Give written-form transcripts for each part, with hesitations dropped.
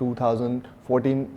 2014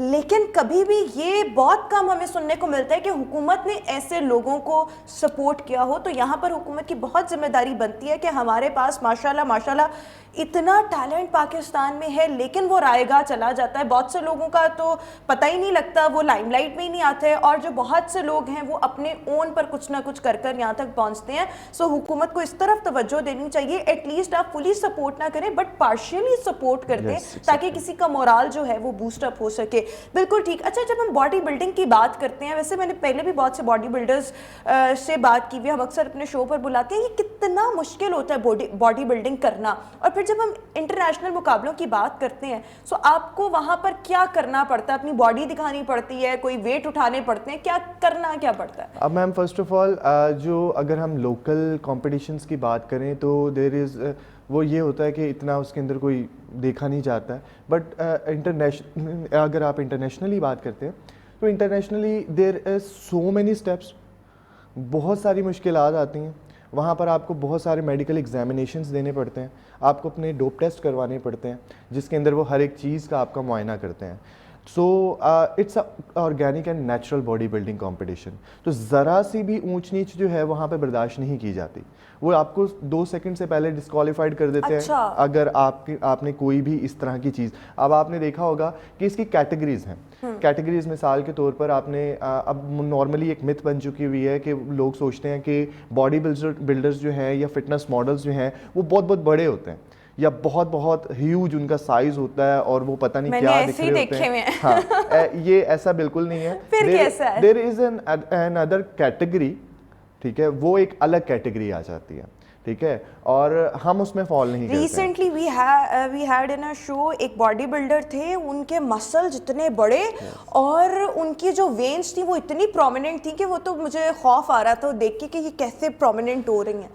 لیکن کبھی بھی یہ بہت کم ہمیں سننے کو ملتا ہے کہ حکومت نے ایسے لوگوں کو سپورٹ کیا ہو. تو یہاں پر حکومت کی بہت ذمہ داری بنتی ہے کہ ہمارے پاس ماشاءاللہ اتنا ٹیلنٹ پاکستان میں ہے, لیکن وہ رائے گاہ چلا جاتا ہے. بہت سے لوگوں کا تو پتہ ہی نہیں لگتا, وہ لائم لائٹ میں ہی نہیں آتے, اور جو بہت سے لوگ ہیں وہ اپنے اون پر کچھ نہ کچھ کر یہاں تک پہنچتے ہیں. سو حکومت کو اس طرف توجہ دینی چاہیے. ایٹ لیسٹ آپ فلی سپورٹ نہ کریں بٹ پارشلی سپورٹ کر دیں تاکہ کسی کا مورال جو ہے وہ بوسٹ اپ ہو سکے. بالکل ٹھیک. اچھا, جب ہم باڈی بلڈنگ کی بات کرتے ہیں, ویسے میں نے پہلے بھی بہت سے باڈی بلڈرز سے بات کی ہوئی, ہم اکثر اپنے شو پر بلاتے ہیں, یہ کتنا مشکل ہوتا ہے باڈی بلڈنگ کرنا. اور پھر جب ہم انٹرنیشنل مقابلوں کی بات کرتے ہیں سو آپ کو وہاں پر کیا کرنا پڑتا ہے؟ اپنی باڈی دکھانی پڑتی ہے, کوئی ویٹ اٹھانے پڑتے ہیں, کیا پڑتا ہے؟ اب میم فرسٹ آف آل جو اگر ہم لوکل کمپٹیشنس کی بات کریں تو دیر از وہ یہ ہوتا ہے کہ اتنا اس کے اندر کوئی دیکھا نہیں جاتا ہے. بٹ اگر آپ انٹرنیشنلی بات کرتے ہیں تو انٹرنیشنلی دیر از سو مینی اسٹیپس, بہت ساری مشکلات آتی ہیں. وہاں پر آپ کو بہت سارے میڈیکل ایگزامینیشنز دینے پڑتے ہیں, آپ کو اپنے ڈوپ ٹیسٹ کروانے پڑتے ہیں جس کے اندر وہ ہر ایک چیز کا آپ کا معائنہ کرتے ہیں. So it's organic and natural body building competition. تو ذرا سی بھی اونچ نیچ جو ہے وہاں پہ برداشت نہیں کی جاتی. وہ آپ کو 2 سیکنڈ سے پہلے ڈسکوالیفائڈ کر دیتے ہیں اگر آپ نے کوئی بھی اس طرح کی چیز. اب آپ نے دیکھا ہوگا کہ اس کی کیٹیگریز ہیں. کیٹیگریز مثال کے طور پر آپ نے اب نارملی ایک مت بن چکی ہوئی ہے کہ لوگ سوچتے ہیں کہ باڈی بلڈرز جو ہیں یا فٹنس ماڈلز جو ہیں وہ بہت بہت بڑے ہوتے ہیں یا بہت ہیوج ان کا سائز ہوتا ہے اور وہ پتہ نہیں کیا دکھ رہے ہوتے ہیں. ہاں, یہ ایسا بالکل نہیں ہے. پھر کیسا ہے؟ دیر از این ادر کیٹیگری, ٹھیک ہے, وہ ایک الگ کیٹیگری آ جاتی ہے, ٹھیک ہے, اور ہم اس میں فال نہیں کرتے. ریسنٹلی وی ہیڈ ان اے شو, ایک باڈی بلڈر تھے, ان کے مسلز اتنے بڑے اور ان کی جو وینز تھی وہ اتنی پرومیننٹ تھی کہ وہ تو مجھے خوف آ رہا تھا دیکھ کے کہ یہ کیسے پرومیننٹ ہو رہی ہیں.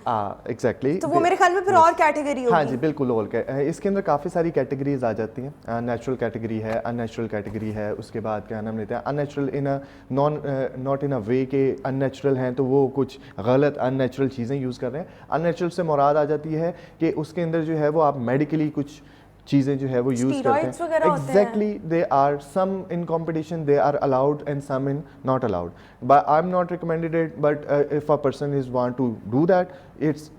ایگزیکٹلی. تو وہ میرے خیال میں پھر اور کیٹیگری ہوگی. ہاں جی بالکل, اس کے اندر کافی ساری کیٹیگریز آ جاتی ہیں. نیچرل کیٹیگری ہے, ان نیچرل کیٹیگری ہے, اس کے بعد کیا نام لیتے ہیں ان نیچرل ناٹ ان اے وے کہ ان نیچرل ہیں تو وہ کچھ غلط ان نیچرل چیزیں یوز کر رہے ہیں. ان نیچرل سے مراد آ جاتی ہے کہ اس کے اندر جو ہے وہ آپ میڈیکلی کچھ چیزیں جو ہے وہ یوز کرتے ہیں. Exactly, they are some in competition they are allowed and some in not allowed. But I am not recommended it, but if a person is want to do that it's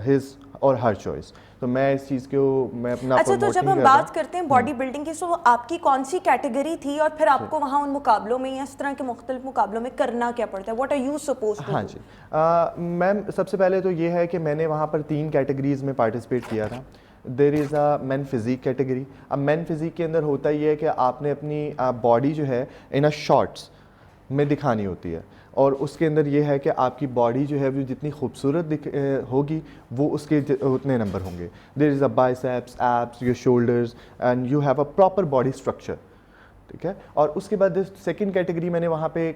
his or her choice. تو میں اس چیز کو میں اپنا. اچھا, تو جب ہم بات کرتے ہیں باڈی بلڈنگ کی, سو آپ کی کون سی کیٹیگری تھی اور پھر آپ کو وہاں ان مقابلوں میں یا اس طرح کے مختلف مقابلوں میں کرنا کیا پڑتا ہے؟ What are you suppose to? ہاں جی میم, سب سے پہلے تو یہ ہے کہ میں نے وہاں پر 3 کیٹیگریز میں پارٹیسپیٹ کیا تھا. دیر is a main physique category. اب مین فزیک کے اندر ہوتا یہ ہے کہ آپ نے اپنی باڈی جو ہے ان شارٹس میں دکھانی ہوتی ہے, اور اس کے اندر یہ ہے کہ آپ کی باڈی جو ہے وہ جتنی خوبصورت ہوگی وہ اس کے اتنے نمبر ہوں گے. There is a biceps, abs, your shoulders and you have a proper body structure, ٹھیک ہے. اور اس کے بعد سیکنڈ کیٹیگری میں نے وہاں پہ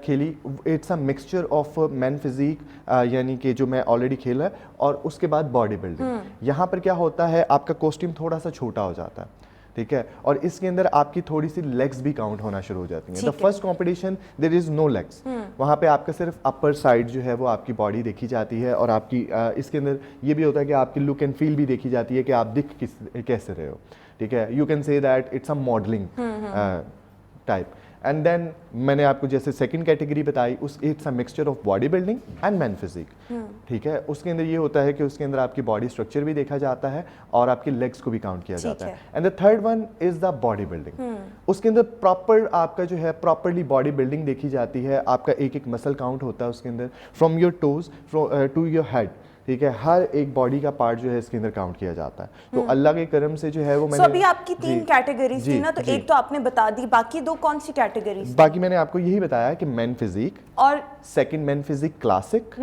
کھیلی, it's a mixture of men physique, یعنی کہ جو میں آلریڈی کھیلا ہے, اور اس کے بعد باڈی بلڈنگ. یہاں پر کیا ہوتا ہے, آپ کا کاسٹیوم تھوڑا سا چھوٹا ہو جاتا ہے, ٹھیک ہے, اور اس کے اندر آپ کی تھوڑی سی لیگس بھی کاؤنٹ ہونا شروع ہو جاتی ہیں. The first competition there is no legs, وہاں پہ آپ کا صرف اپر سائڈ جو ہے وہ آپ کی باڈی دیکھی جاتی ہے, اور آپ کی اس کے اندر یہ بھی ہوتا ہے کہ آپ کی لک اینڈ فیل بھی دیکھی جاتی ہے کہ آپ دکھ کیسے رہے ہو, ٹھیک ہے. You can say that it's a modelling type. And then میں نے آپ کو جیسے سیکنڈ کیٹیگری بتائی, it's a mixture of body building and men physique, ٹھیک ہے. اس کے اندر یہ ہوتا ہے کہ اس کے اندر آپ کی باڈی اسٹرکچر بھی دیکھا جاتا ہے اور آپ کی لیگس کو بھی کاؤنٹ کیا جاتا ہے. And the third one is the body building. اس کے اندر پراپر آپ کا جو ہے پراپرلی باڈی بلڈنگ دیکھی جاتی ہے. آپ کا ایک ایک مسل کاؤنٹ ہوتا ہے اس کے اندر, from your toes to your head, ٹھیک ہے. ہر ایک باڈی کا پارٹ جو ہے اس کے اندر کاؤنٹ کیا جاتا ہے. تو اللہ کے کرم سے جو ہے وہ میں نے. ابھی آپ کی 3 کیٹیگریز تھی نا, تو ایک تو آپ نے بتا دی, باقی 2 کون سی کیٹیگریز؟ باقی میں نے آپ کو یہی بتایا کہ مین فزیک اور سیکنڈ مین فزیک کلاسک,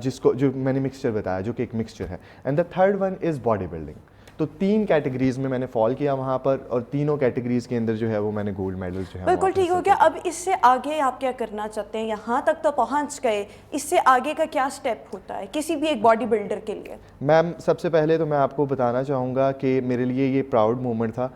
جس کو جو میں نے مکسچر بتایا جو کہ ایک مکسچر ہے, and the third one is body building. تو 3 کیٹیگریز میں نے فال کیا وہاں پر, اور تینوں کیٹیگریز کے اندر جو ہے وہ میں نے گولڈ میڈل جو ہے. بالکل ٹھیک ہو گیا. اب اس سے آگے آپ کیا کرنا چاہتے ہیں؟ یہاں تک تو پہنچ گئے, اس سے آگے کا کیا سٹیپ ہوتا ہے کسی بھی ایک باڈی بلڈر کے لیے؟ میم سب سے پہلے تو میں آپ کو بتانا چاہوں گا کہ میرے لیے یہ پراؤڈ مومنٹ تھا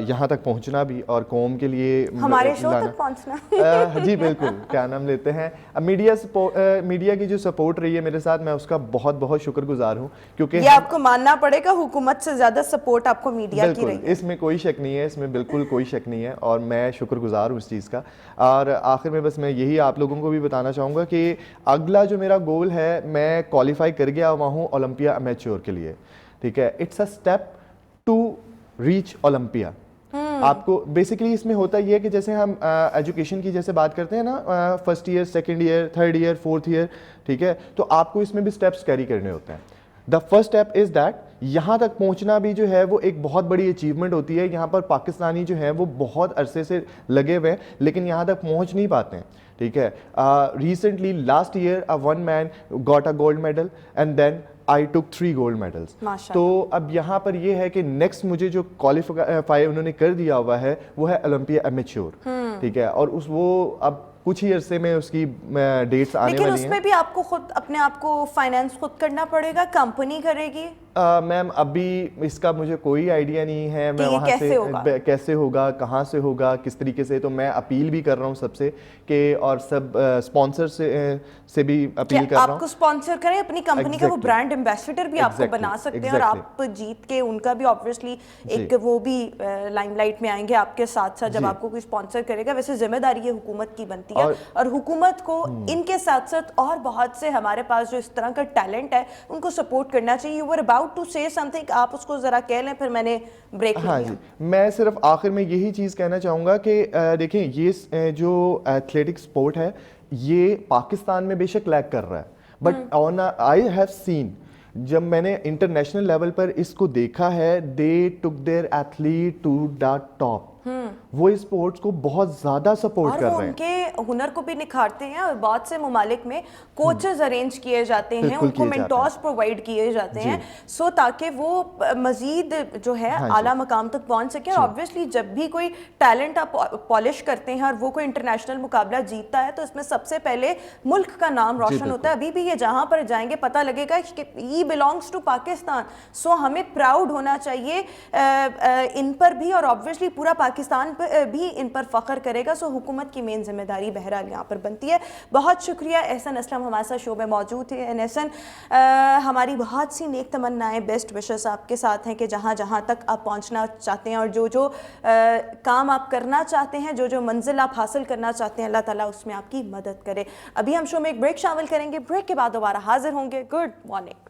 یہاں تک پہنچنا بھی, اور قوم کے لیے ہمارے شو تک پہنچنا. جی بالکل, کیا نام لیتے ہیں, میڈیا کی جو سپورٹ رہی ہے میرے ساتھ, میں اس کا بہت بہت شکر گزار ہوں, کیونکہ یہ آپ کو ماننا پڑے گا, حکومت سے زیادہ سپورٹ آپ کو میڈیا کی رہی ہے. اس میں کوئی شک نہیں ہے, اس میں بالکل کوئی شک نہیں ہے, اور میں شکر گزار ہوں اس چیز کا. اور آخر میں بس میں یہی آپ لوگوں کو بھی بتانا چاہوں گا کہ اگلا جو میرا گول ہے, میں کوالیفائی کر گیا ہوا ہوں اولمپیا امیچور کے لیے, ٹھیک ہے. It's a step to reach Olympia. آپ کو بیسیکلی اس میں ہوتا یہ ہے کہ جیسے ہم ایجوکیشن کی جیسے بات کرتے ہیں نا, first year, second year, third year, fourth year, ٹھیک ہے, تو آپ کو اس میں بھی اسٹیپس کیری کرنے ہوتے ہیں. The first step is that, یہاں تک پہنچنا بھی جو ہے وہ ایک بہت بڑی اچیومنٹ ہوتی ہے. یہاں پر پاکستانی جو ہیں وہ بہت عرصے سے لگے ہوئے ہیں لیکن یہاں تک پہنچ نہیں پاتے ہیں, ٹھیک ہے. Recently last year one man got a gold medal and then I took 3 gold medals. تو اب یہاں پر یہ ہے کہ نیکسٹ مجھے جو کوالیفائی انہوں نے کر دیا ہوا ہے وہ ہے اولمپیا امیچور, ٹھیک ہے. اور وہ اب کچھ ہی عرصے میں اس کی ڈیٹس آنے والی ہیں. لیکن اس میں بھی آپ کو خود اپنے آپ کو فائنینس خود کرنا پڑے گا, کمپنی کرے گی؟ میم ابھی اس کا مجھے کوئی آئیڈیا نہیں ہے, میں وہاں سے کیسے ہوگا, کہاں سے ہوگا, کس طریقے سے. تو میں اپیل بھی کر رہا ہوں سب سے کہ, اور سب اسپانسر سے بھی اپیل کر رہا ہوں آپ کو اسپانسر کریں, اپنی کمپنی کا وہ برانڈ ایمبیسڈر بھی آپ کو بنا سکتے ہیں, اور آپ جیت کے ان کا بھی آبویسلی ایک وہ بھی لائم لائٹ میں آئیں گے آپ کے ساتھ ساتھ جب آپ کو کوئی اسپانسر کرے گا. ویسے ذمہ داری یہ حکومت کی بنتی ہے, اور حکومت کو ان کے ساتھ ساتھ اور بہت سے ہمارے پاس جو اس طرح کا ٹیلنٹ ہے ان کو سپورٹ کرنا چاہیے. یو ور اباؤٹ ٹو سے سم تھنگ, آپ اس کو ذرا کہہ لیں, پھر میں نے بریک لیا. ہاں جی, میں صرف آخر میں یہی چیز کہنا چاہوں گا کہ دیکھیں یہ جو ایتھلیٹک سپورٹ ہے یہ پاکستان میں بے شک لیگ کر رہا ہے, بٹ آئی ہیو سین, جب میں نے انٹرنیشنل لیول پر اس کو دیکھا ہے, they took their athlete to the top. وہ اسپورٹس کو بہت زیادہ سپورٹ کر رہے ہیں, ان کے ہنر کو بھی نکھارتے ہیں, اور بہت سے ممالک میں کوچز ارینج کیے جاتے ہیں, ان کو مینٹورز پرووائڈ کیے جاتے ہیں, سو تاکہ وہ مزید جو ہے اعلیٰ مقام تک پہنچ سکیں. اور آبویسلی جب بھی کوئی ٹیلنٹ آپ پالش کرتے ہیں اور وہ کوئی انٹرنیشنل مقابلہ جیتتا ہے تو اس میں سب سے پہلے ملک کا نام روشن ہوتا ہے. ابھی بھی یہ جہاں پر جائیں گے پتہ لگے گا کہ ہی بلانگس ٹو پاکستان. سو ہمیں پراؤڈ ہونا چاہیے ان پر بھی, اور آبویسلی پورا پاکستان بھی ان پر فخر کرے گا. سو حکومت کی مین ذمہ داری بہرحال یہاں پر بنتی ہے. بہت شکریہ احسن اسلم ہمارے ساتھ شو میں موجود تھے. احسن, ہماری بہت سی نیک تمنائیں, بیسٹ وشز آپ کے ساتھ ہیں کہ جہاں جہاں تک آپ پہنچنا چاہتے ہیں اور جو جو کام آپ کرنا چاہتے ہیں, جو جو منزل آپ حاصل کرنا چاہتے ہیں, اللہ تعالیٰ اس میں آپ کی مدد کرے. ابھی ہم شو میں ایک بریک شامل کریں گے, بریک کے بعد دوبارہ حاضر ہوں گے. Good morning.